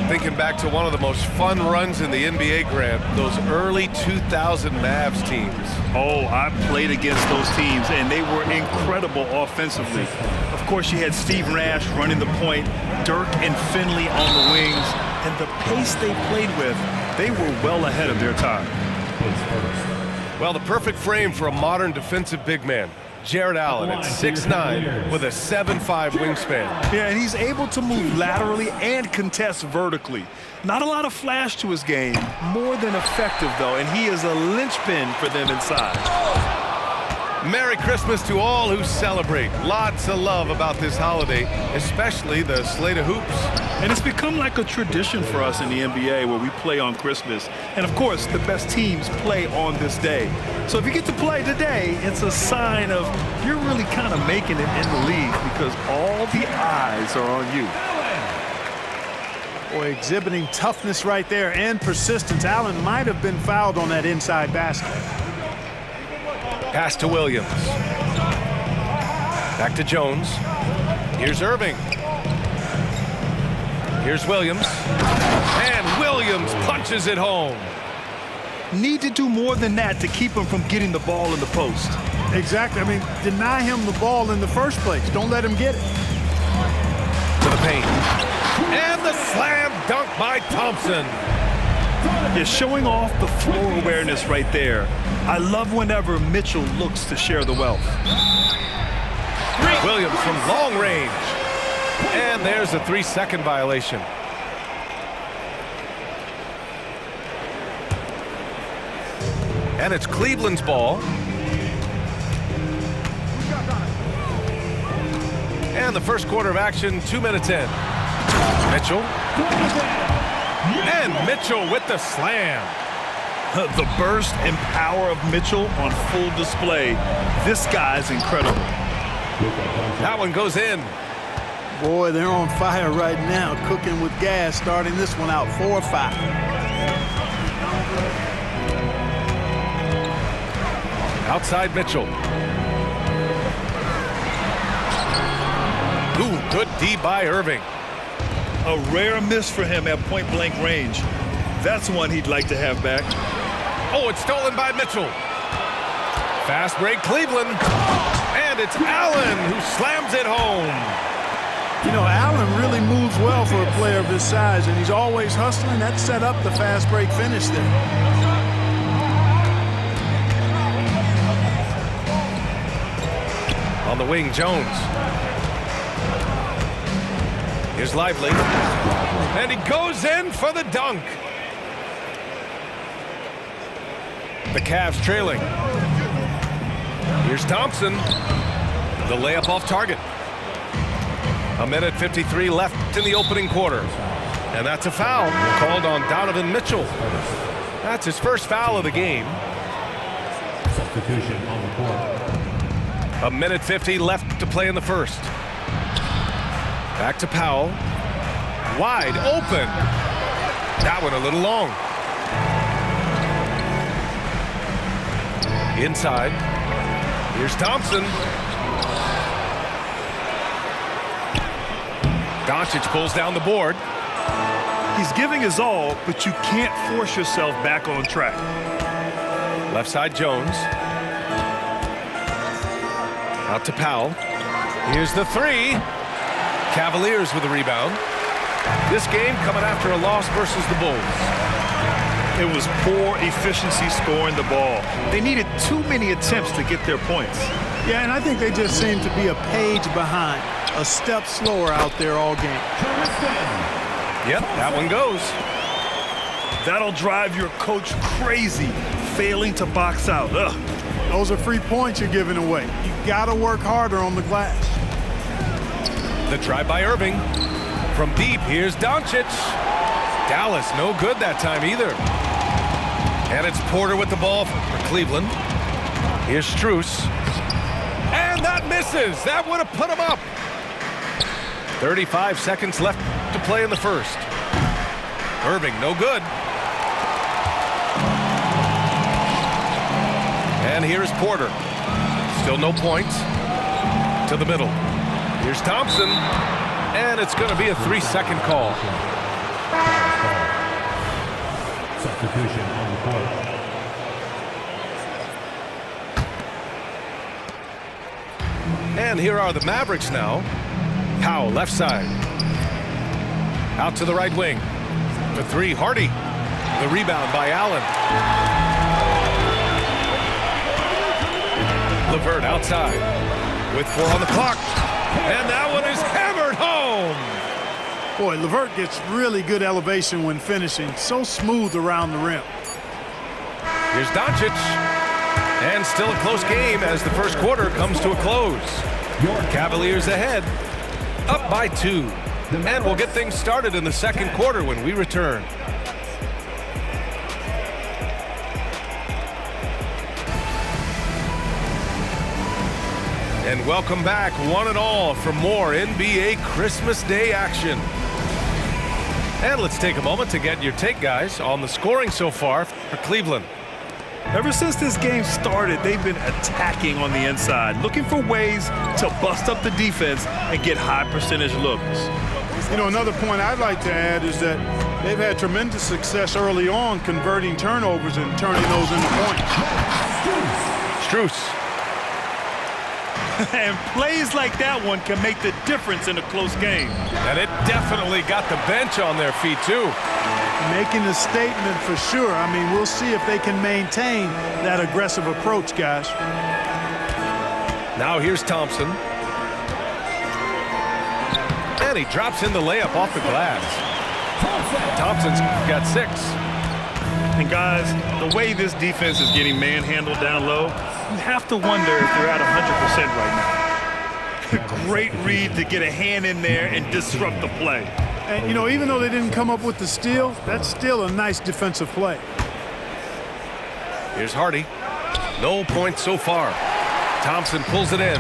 Thinking back to one of the most fun runs in the NBA, Grant, those early 2000 Mavs teams. Oh, I played against those teams, and they were incredible offensively. Of course, you had Steve Nash running the point, Dirk and Finley on the wings, and the pace they played with, they were well ahead of their time. Well, the perfect frame for a modern defensive big man. Jared Allen at 6'9" with a 7'5" wingspan. Yeah, and he's able to move laterally and contest vertically. Not a lot of flash to his game, more than effective, though, and he is a linchpin for them inside. Merry Christmas to all who celebrate. Lots of love about this holiday, especially the slate of hoops. And it's become like a tradition for us in the NBA where we play on Christmas. And, of course, the best teams play on this day. So if you get to play today, it's a sign of you're really kind of making it in the league because all the eyes are on you. Boy, exhibiting toughness right there and persistence. Allen might have been fouled on that inside basket. Pass to Williams. Back to Jones. Here's Irving. Here's Williams. And Williams punches it home. Need to do more than that to keep him from getting the ball in the post. Exactly. I mean, deny him the ball in the first place. Don't let him get it. To the paint. And the slam dunk by Thompson. You're showing off the floor awareness right there. I love whenever Mitchell looks to share the wealth. Williams from long range. And there's a 3-second violation. And it's Cleveland's ball. And the first quarter of action, 2 minutes in. Mitchell. And Mitchell with the slam. The burst and power of Mitchell on full display. This guy's incredible. That one goes in. Boy, they're on fire right now, cooking with gas, starting this one out 4-5. Outside Mitchell. Ooh, good D by Irving. A rare miss for him at point-blank range. That's one he'd like to have back. Oh, it's stolen by Mitchell. Fast break, Cleveland. And it's Allen who slams it home. You know, Allen really moves well for a player of his size, and he's always hustling. That set up the fast break finish there. On the wing, Jones. Here's Lively. And he goes in for the dunk. The Cavs trailing. Here's Thompson. The layup off target. 1:53 left in the opening quarter. And that's a foul called on Donovan Mitchell. That's his first foul of the game. Substitution on the court. 1:50 left to play in the first. Back to Powell. Wide open. That one a little long. Inside. Here's Thompson. Doncic pulls down the board. He's giving his all, but you can't force yourself back on track. Left side, Jones. Out to Powell. Here's the three. Cavaliers with the rebound. This game coming after a loss versus the Bulls. It was poor efficiency scoring the ball. They needed too many attempts to get their points. Yeah, and I think they just seem to be a page behind, a step slower out there all game. Yep, that one goes. That'll drive your coach crazy, failing to box out. Ugh. Those are free points you're giving away. You gotta work harder on the glass. The try by Irving. From deep, here's Doncic. Dallas, no good that time either. And it's Porter with the ball for Cleveland. Here's Strus. And that misses. That would have put him up. 35 seconds left to play in the first. Irving, no good. And here's Porter. Still no points. To the middle. Here's Thompson. And it's going to be a 3-second call. Substitution on the court. And here are the Mavericks now. Powell, left side. Out to the right wing. The three, Hardy. The rebound by Allen. LeVert outside. With 4 on the clock. And that one is hammered home. Boy, LeVert gets really good elevation when finishing. So smooth around the rim. Here's Doncic. And still a close game as the first quarter comes to a close. Cavaliers ahead, up by 2. And we'll get things started in the second quarter when we return. And welcome back, one and all, for more NBA Christmas Day action. And let's take a moment to get your take, guys, on the scoring so far for Cleveland. Ever since this game started, they've been attacking on the inside, looking for ways to bust up the defense and get high percentage looks. You know, another point I'd like to add is that they've had tremendous success early on converting turnovers and turning those into points. Strus. And plays like that one can make the difference in a close game. And it definitely got the bench on their feet, too. Making a statement for sure. I mean, we'll see if they can maintain that aggressive approach, guys. Now here's Thompson. And he drops in the layup off the glass. Thompson's got 6. And guys, the way this defense is getting manhandled down low, you have to wonder if they're at 100% right now. Great read to get a hand in there and disrupt the play. And, you know, even though they didn't come up with the steal, that's still a nice defensive play. Here's Hardy. No points so far. Thompson pulls it in.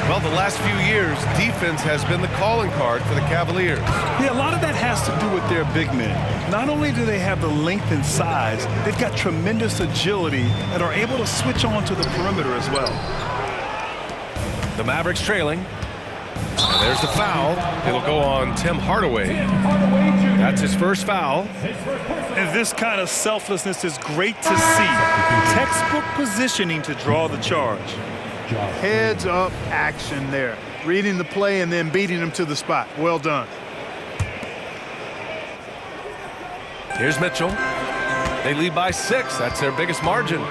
Well, the last few years, defense has been the calling card for the Cavaliers. Yeah, a lot of that has to do with their big men. Not only do they have the length and size, they've got tremendous agility and are able to switch on to the perimeter as well. The Mavericks trailing. And there's the foul. It'll go on Tim Hardaway. That's his first foul. And this kind of selflessness is great to see. Textbook positioning to draw the charge. Heads up action there. Reading the play and then beating them to the spot. Well done. Here's Mitchell. They lead by 6. That's their biggest margin.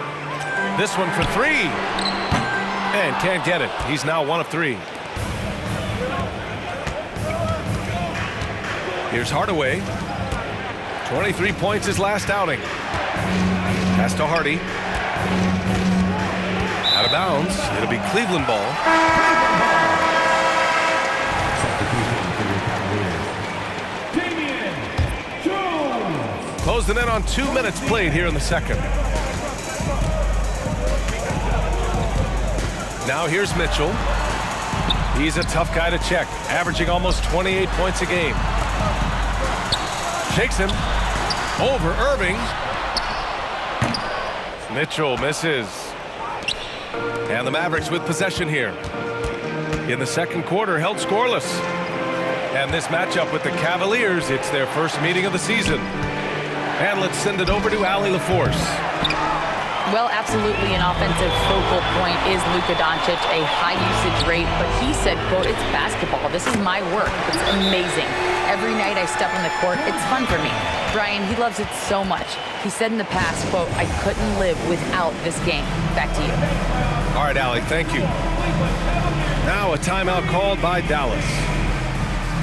This one for 3. And can't get it. He's now 1 of 3. Here's Hardaway. 23 points his last outing. Pass to Hardy. Out of bounds. It'll be Cleveland ball. Closing in on 2 minutes played here in the second. Now here's Mitchell. He's a tough guy to check, averaging almost 28 points a game. Shakes him. Over Irving. Mitchell misses. And the Mavericks with possession here. In the second quarter, held scoreless. And this matchup with the Cavaliers, it's their first meeting of the season. And let's send it over to Allie LaForce. Well, absolutely an offensive focal point is Luka Doncic, a high usage rate, but he said, quote, it's basketball. This is my work. It's amazing. Every night I step on the court, it's fun for me. Brian, he loves it so much. He said in the past, quote, I couldn't live without this game. Back to you. All right, Allie, thank you. Now a timeout called by Dallas.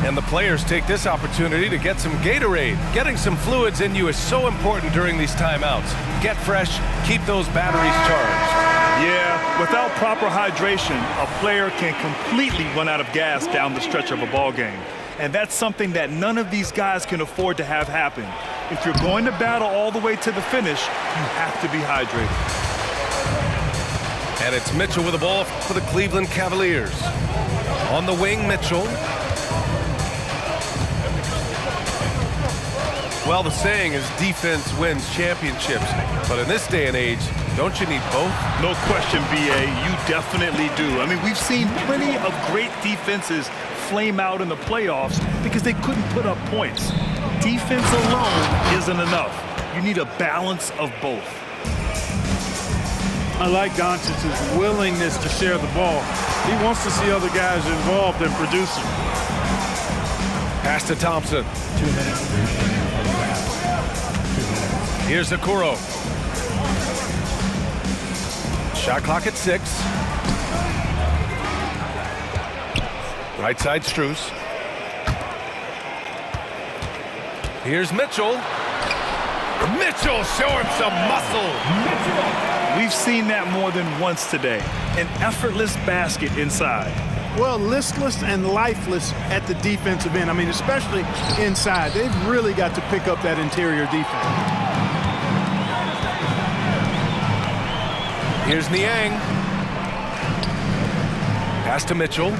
And the players take this opportunity to get some Gatorade. Getting some fluids in you is so important during these timeouts. Get fresh, keep those batteries charged. Yeah, without proper hydration, a player can completely run out of gas down the stretch of a ball game. And that's something that none of these guys can afford to have happen. If you're going to battle all the way to the finish, you have to be hydrated. And it's Mitchell with the ball for the Cleveland Cavaliers. On the wing, Mitchell. Well, the saying is defense wins championships. But in this day and age, don't you need both? No question, B.A. You definitely do. I mean, we've seen plenty of great defenses flame out in the playoffs because they couldn't put up points. Defense alone isn't enough. You need a balance of both. I like Doncic's willingness to share the ball. He wants to see other guys involved in producing. Pass to Thompson. 2 minutes. Here's Okoro. Shot clock at 6. Right side, Strus. Here's Mitchell. Mitchell showing some muscle. We've seen that more than once today. An effortless basket inside. Well, listless and lifeless at the defensive end. I mean, especially inside. They've really got to pick up that interior defense. Here's Niang. Pass to Mitchell.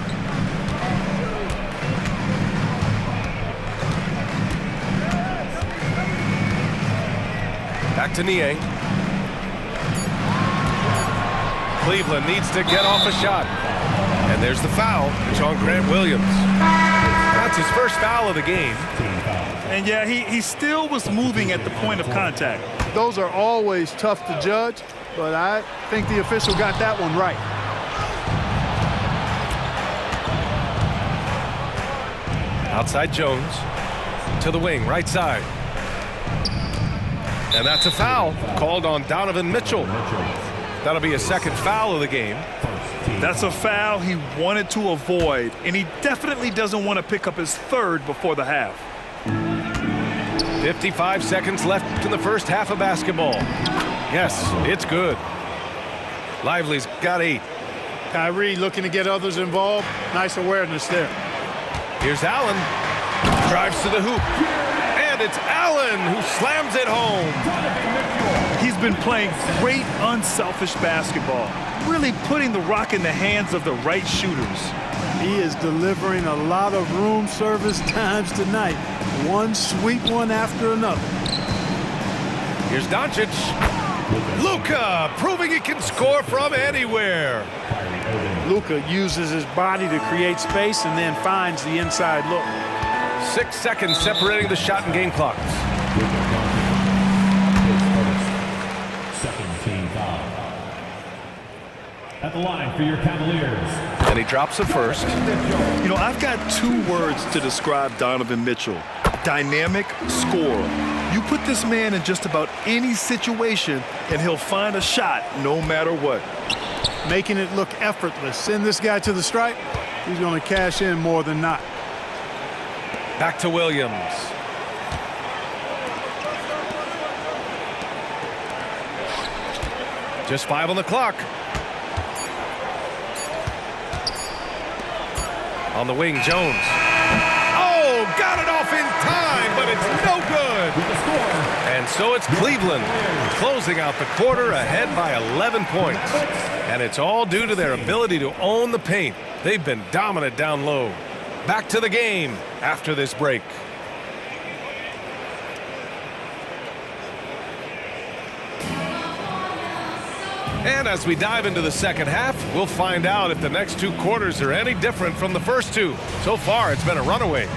Back to Niang. Cleveland needs to get off a shot. And there's the foul. It's on Grant Williams. That's his first foul of the game. And yeah, he still was moving at the point of contact. Those are always tough to judge, but I think the official got that one right. Outside Jones. To the wing, right side. And that's a foul called on Donovan Mitchell. That'll be a second foul of the game. That's a foul he wanted to avoid, and he definitely doesn't want to pick up his third before the half. 55 seconds left in the first half of basketball. Yes, it's good. Lively's got 8. Kyrie looking to get others involved. Nice awareness there. Here's Allen. Drives to the hoop. And it's Allen who slams it home. He's been playing great unselfish basketball, really putting the rock in the hands of the right shooters. He is delivering a lot of room service times tonight. One sweet one after another. Here's Doncic. Luka proving he can score from anywhere. Luka uses his body to create space and then finds the inside look. 6 seconds separating the shot and game clocks. Second team foul. At the line for your Cavaliers. And he drops it first. You know, I've got 2 words to describe Donovan Mitchell. Dynamic scorer. You put this man in just about any situation and he'll find a shot no matter what. Making it look effortless. Send this guy to the stripe. He's going to cash in more than not. Back to Williams. Just 5 on the clock. On the wing, Jones. Oh, got it off in time, but it's no good. And so it's Cleveland closing out the quarter ahead by 11 points. And it's all due to their ability to own the paint. They've been dominant down low. Back to the game after this break. And as we dive into the second half, we'll find out if the next 2 quarters are any different from the first 2. So far, it's been a runaway.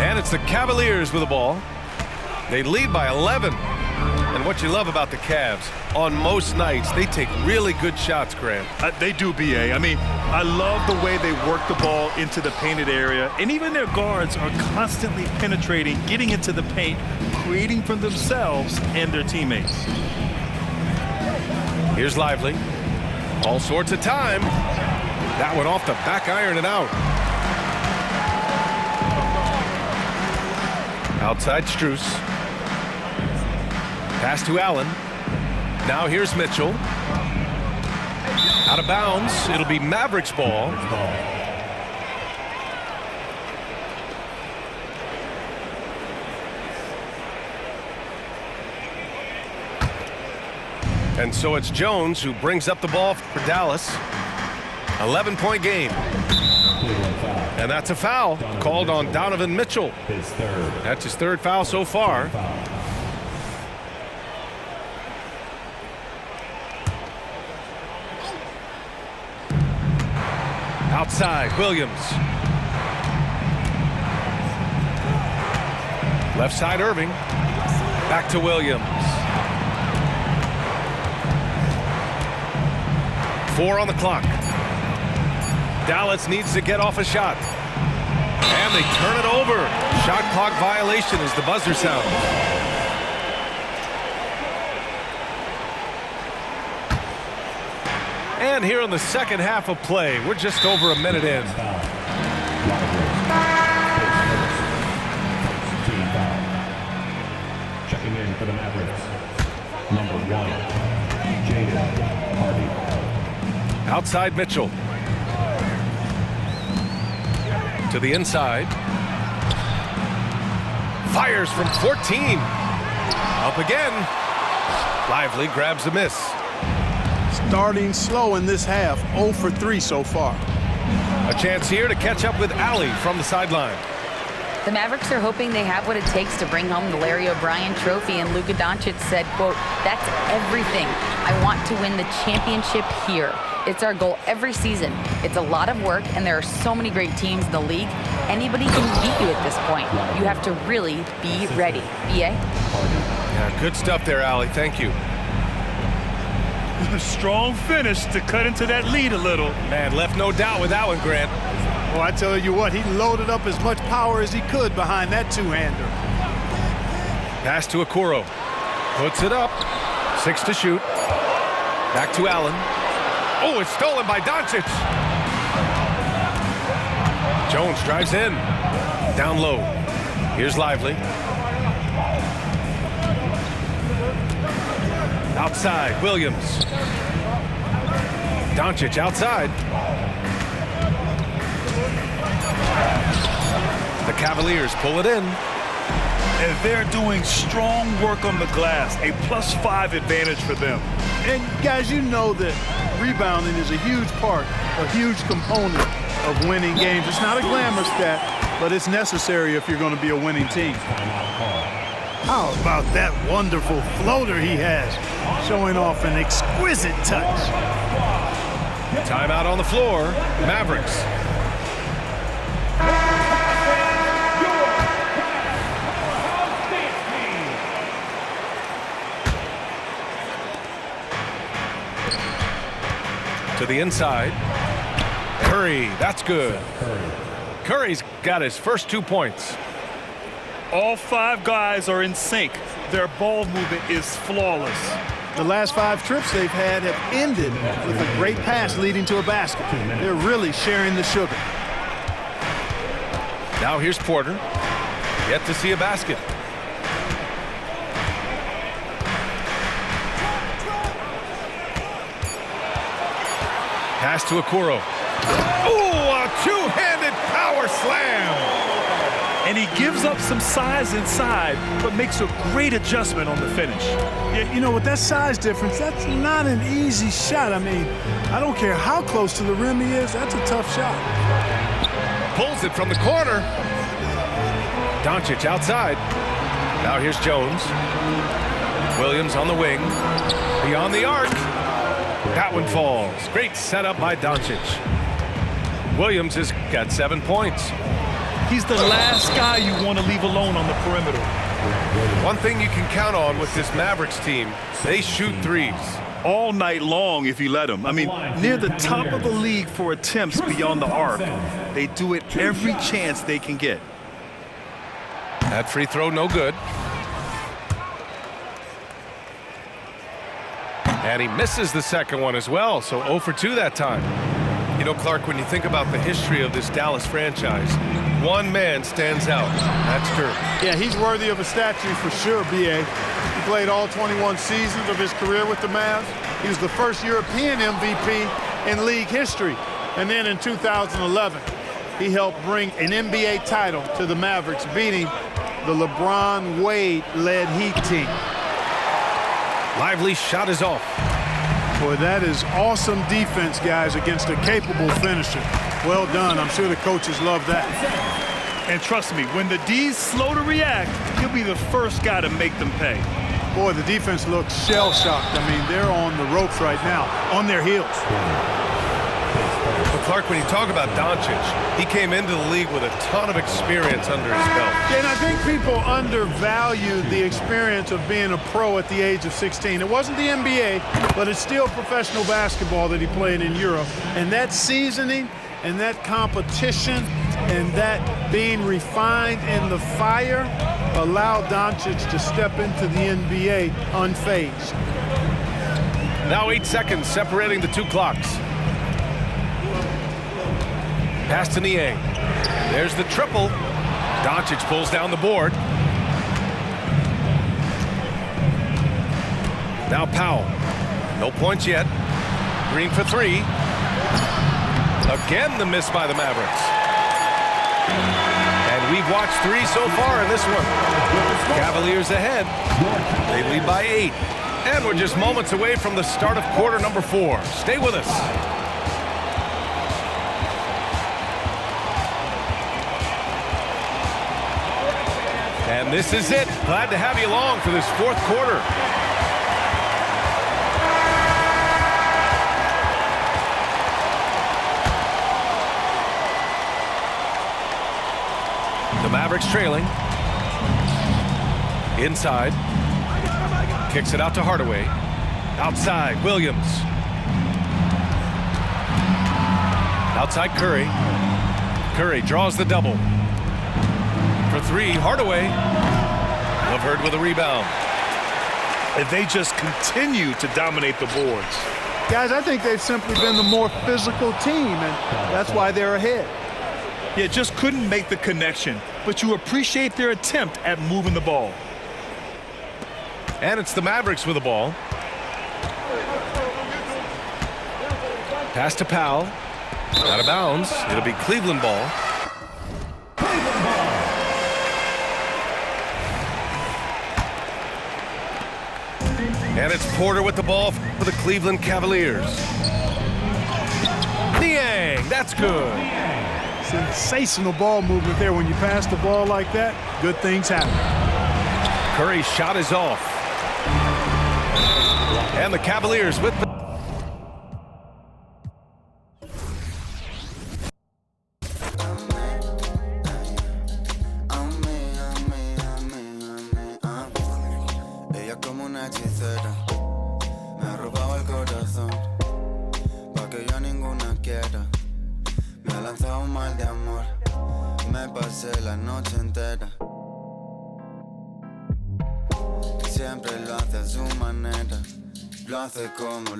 And it's the Cavaliers with the ball. They lead by 11. And what you love about the Cavs, on most nights, they take really good shots, Grant. They do, B.A. I mean, I love the way they work the ball into the painted area. And even their guards are constantly penetrating, getting into the paint, creating for themselves and their teammates. Here's Lively. All sorts of time. That one off the back iron and out. Outside Strus. Pass to Allen. Now here's Mitchell. Out of bounds. It'll be Mavericks ball. And so it's Jones who brings up the ball for Dallas. 11-point game. And that's a foul called on Donovan Mitchell. That's his 3rd foul so far. Outside, Williams. Left side, Irving. Back to Williams. 4 on the clock. Dallas needs to get off a shot. And they turn it over. Shot clock violation as the buzzer sounds. And here in the second half of play, we're just over a minute in. Checking in for the Mavericks, number 1, Jaden Hardy. Outside Mitchell. To the inside. Fires from 14. Up again. Lively grabs a miss. Starting slow in this half, 0 for 3 so far. A chance here to catch up with Allie from the sideline. The Mavericks are hoping they have what it takes to bring home the Larry O'Brien trophy, and Luka Doncic said, quote, "That's everything. I want to win the championship here. It's our goal every season. It's a lot of work, and there are so many great teams in the league. Anybody can beat you at this point. You have to really be ready." BA? Yeah, good stuff there, Allie. Thank you. A strong finish to cut into that lead a little. Man, left no doubt with that one, Grant. Well, I tell you what, he loaded up as much power as he could behind that two-hander. Pass to Okoro. Puts it up. 6 to shoot. Back to Allen. Oh, it's stolen by Doncic. Jones drives in. Down low. Here's Lively. Outside, Williams. Doncic outside. The Cavaliers pull it in. And they're doing strong work on the glass, a +5 advantage for them. And guys, you know that rebounding is a huge part, a huge component of winning games. It's not a glamour stat, but it's necessary if you're going to be a winning team. How about that wonderful floater he has, showing off an exquisite touch. Timeout on the floor. Mavericks. To the inside. Curry, that's good. Curry's got his first 2 points. All 5 guys are in sync. Their ball movement is flawless. The last 5 trips they've had have ended with a great pass leading to a basket. They're really sharing the sugar. Now here's Porter. Yet to see a basket. Pass to Okoro. Ooh, a two-handed power slam. And he gives up some size inside, but makes a great adjustment on the finish. Yeah, you know, with that size difference, that's not an easy shot. I mean, I don't care how close to the rim he is, that's a tough shot. Pulls it from the corner. Doncic outside. Now here's Jones. Williams on the wing. Beyond the arc. That one falls. Great setup by Doncic. Williams has got 7 points. He's the last guy you want to leave alone on the perimeter. One thing you can count on with this Mavericks team, they shoot threes. All night long if you let them. I mean, near the top of the league for attempts beyond the arc. They do it every chance they can get. That free throw no good. And he misses the second one as well, so 0 for 2 that time. You know, Clark, when you think about the history of this Dallas franchise, one man stands out. That's Dirk. Yeah, he's worthy of a statue for sure, B.A. He played all 21 seasons of his career with the Mavs. He was the first European MVP in league history. And then in 2011, he helped bring an NBA title to the Mavericks, beating the LeBron Wade-led Heat team. Lively shot is off. Boy, that is awesome defense, guys, against a capable finisher. Well done. I'm sure the coaches love that. And trust me, when the D's slow to react, he'll be the first guy to make them pay. Boy, the defense looks shell-shocked. I mean, they're on the ropes right now, on their heels. Clark, when you talk about Doncic, he came into the league with a ton of experience under his belt. And I think people undervalue the experience of being a pro at the age of 16. It wasn't the NBA, but it's still professional basketball that he played in Europe. And that seasoning and that competition and that being refined in the fire allowed Doncic to step into the NBA unfazed. Now 8 seconds separating the two clocks. Pass to Niang. There's the triple. Doncic pulls down the board. Now Powell. No points yet. Green for three. Again, the miss by the Mavericks. And we've watched three so far in this one. Cavaliers ahead. They lead by 8. And we're just moments away from the start of quarter number 4. Stay with us. And this is it. Glad to have you along for this fourth quarter. The Mavericks trailing. Inside. Kicks it out to Hardaway. Outside, Williams. Outside, Curry. Curry draws the double. For three, Hardaway. LeVert with a rebound. And they just continue to dominate the boards. Guys, I think they've simply been the more physical team, and that's why they're ahead. Yeah, just couldn't make the connection, but you appreciate their attempt at moving the ball. And it's the Mavericks with the ball. Pass to Powell. Out of bounds. It'll be Cleveland ball. And it's Porter with the ball for the Cleveland Cavaliers. Niang, that's good. Sensational ball movement there. When you pass the ball like that, good things happen. Curry's shot is off. And the Cavaliers with the... Ella como una hechicera me ha robado el corazón pa' que yo ninguna quiera. Me ha lanzado un mal de amor. Me pasé la noche entera. Siempre lo hace a su manera. Lo hace como